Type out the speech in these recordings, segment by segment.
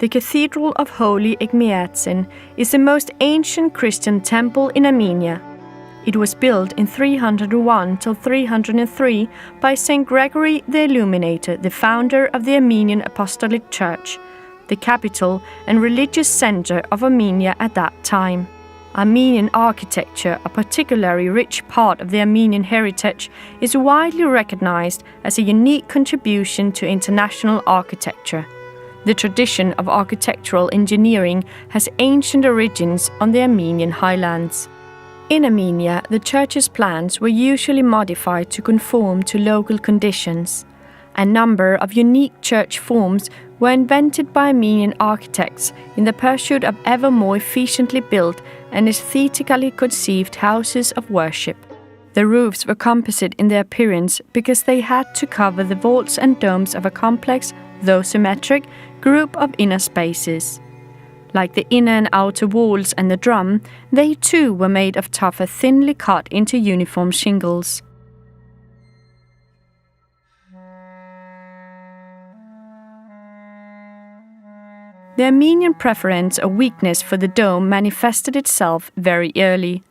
The Cathedral of Holy Igmiatsin is the most ancient Christian temple in Armenia. It was built in 301 till 303 by Saint Gregory the Illuminator, the founder of the Armenian Apostolic Church, the capital and religious center of Armenia at that time. Armenian architecture, a particularly rich part of the Armenian heritage, is widely recognized as a unique contribution to international architecture. The tradition of architectural engineering has ancient origins on the Armenian highlands. In Armenia, the church's plans were usually modified to conform to local conditions. A number of unique church forms were invented by Armenian architects in the pursuit of ever more efficiently built and aesthetically conceived houses of worship. The roofs were composite in their appearance because they had to cover the vaults and domes of a complex, though symmetric, group of inner spaces. Like the inner and outer walls and the drum, they too were made of tougher, thinly cut into uniform shingles. The Armenian preference or weakness for the dome manifested itself very early.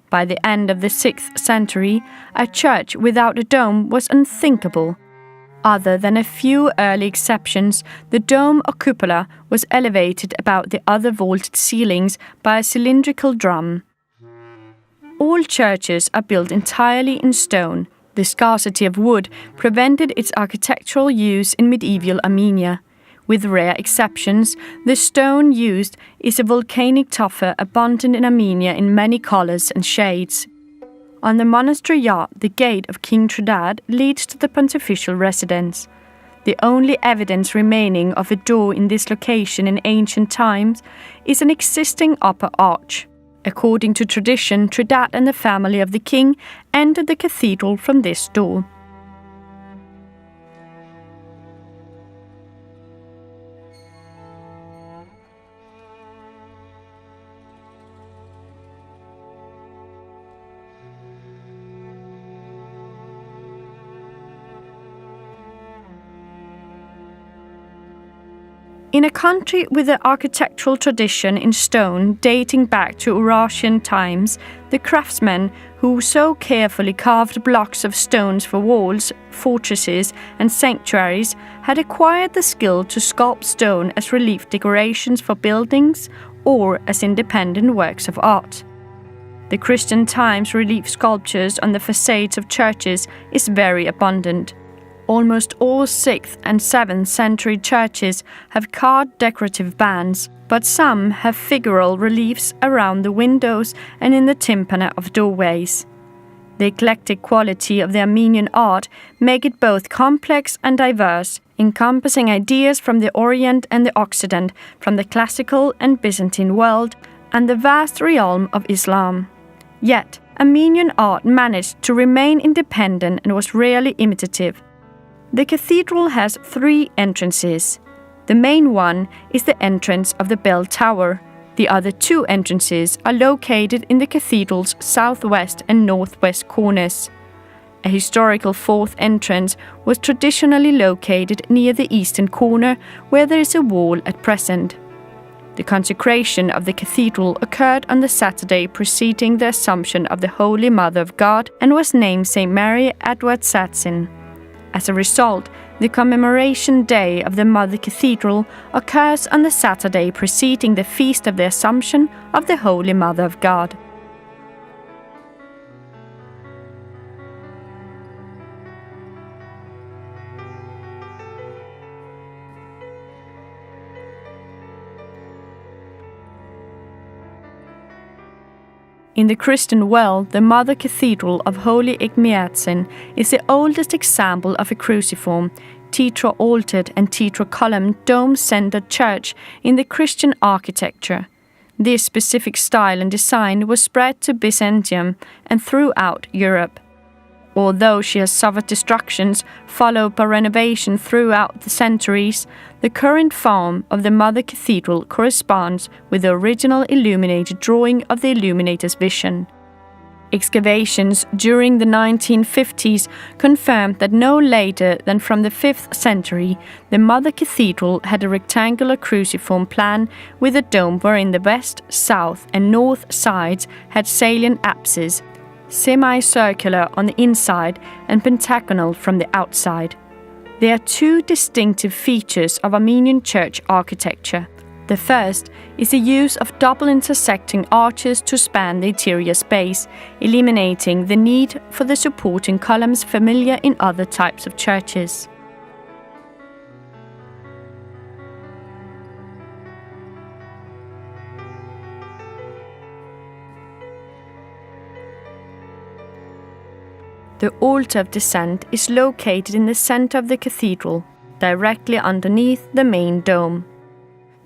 By the end of the 6th century, a church without a dome was unthinkable. Other than a few early exceptions, the dome or cupola was elevated above the other vaulted ceilings by a cylindrical drum. All churches are built entirely in stone. The scarcity of wood prevented its architectural use in medieval Armenia. With rare exceptions, the stone used is a volcanic tufa abundant in Armenia in many colors and shades. On the monastery yard, the gate of King Tridad leads to the pontifical residence. The only evidence remaining of a door in this location in ancient times is an existing upper arch. According to tradition, Tridad and the family of the king entered the cathedral from this door. In a country with an architectural tradition in stone dating back to Urartian times, the craftsmen who so carefully carved blocks of stones for walls, fortresses, and sanctuaries had acquired the skill to sculpt stone as relief decorations for buildings or as independent works of art. The Christian times relief sculptures on the facades of churches is very abundant. Almost all 6th and 7th century churches have carved decorative bands, but some have figural reliefs around the windows and in the tympana of doorways. The eclectic quality of the Armenian art make it both complex and diverse, encompassing ideas from the Orient and the Occident, from the classical and Byzantine world, and the vast realm of Islam. Yet, Armenian art managed to remain independent and was rarely imitative. The cathedral has 3 entrances. The main one is the entrance of the bell tower. The other 2 entrances are located in the cathedral's southwest and northwest corners. A historical 4th entrance was traditionally located near the eastern corner, where there is a wall at present. The consecration of the cathedral occurred on the Saturday preceding the Assumption of the Holy Mother of God and was named St. Mary Adwatsatsin. As a result, the commemoration day of the Mother Cathedral occurs on the Saturday preceding the Feast of the Assumption of the Holy Mother of God. In the Christian world, the Mother Cathedral of Holy Igmiatsin is the oldest example of a cruciform, tetra-altared and tetra-columned dome-centered church in the Christian architecture. This specific style and design was spread to Byzantium and throughout Europe. Although she has suffered destructions followed by renovation throughout the centuries, the current form of the Mother Cathedral corresponds with the original illuminated drawing of the illuminator's vision. Excavations during the 1950s confirmed that no later than from the 5th century, the Mother Cathedral had a rectangular cruciform plan with a dome wherein the west, south and north sides had salient apses, semicircular on the inside and pentagonal from the outside. There are two distinctive features of Armenian church architecture. The first is the use of double intersecting arches to span the interior space, eliminating the need for the supporting columns familiar in other types of churches. The altar of descent is located in the center of the cathedral, directly underneath the main dome.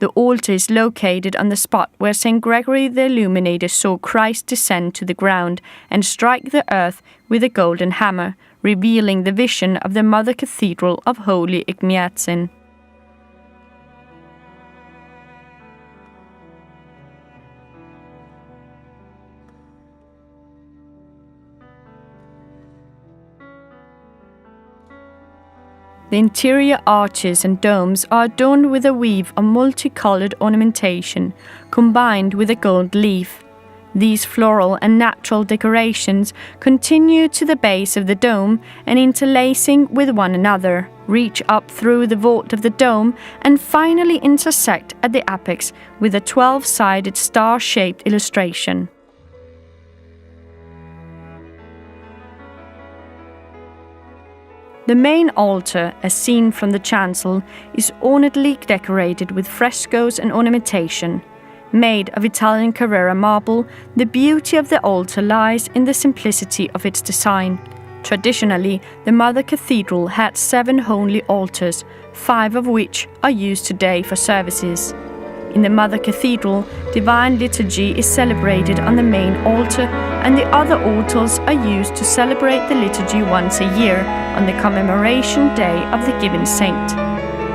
The altar is located on the spot where St. Gregory the Illuminator saw Christ descend to the ground and strike the earth with a golden hammer, revealing the vision of the Mother Cathedral of Holy Ignatin. The interior arches and domes are adorned with a weave of multicolored ornamentation, combined with a gold leaf. These floral and natural decorations continue to the base of the dome and interlacing with one another, reach up through the vault of the dome and finally intersect at the apex with a 12-sided star-shaped illustration. The main altar, as seen from the chancel, is ornately decorated with frescoes and ornamentation. Made of Italian Carrara marble, the beauty of the altar lies in the simplicity of its design. Traditionally, the Mother Cathedral had 7 holy altars, 5 of which are used today for services. In the Mother Cathedral, Divine Liturgy is celebrated on the main altar, and the other altars are used to celebrate the liturgy once a year on the commemoration day of the given saint.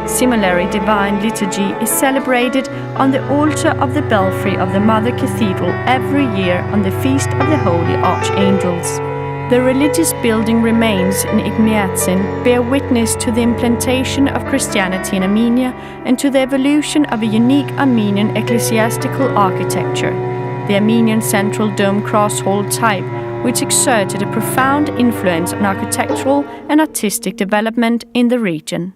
Similarly, Divine Liturgy is celebrated on the altar of the belfry of the Mother Cathedral every year on the Feast of the Holy Archangels. The religious building remains in Ignatin bear witness to the implantation of Christianity in Armenia and to the evolution of a unique Armenian ecclesiastical architecture, the Armenian central dome cross hall type, which exerted a profound influence on architectural and artistic development in the region.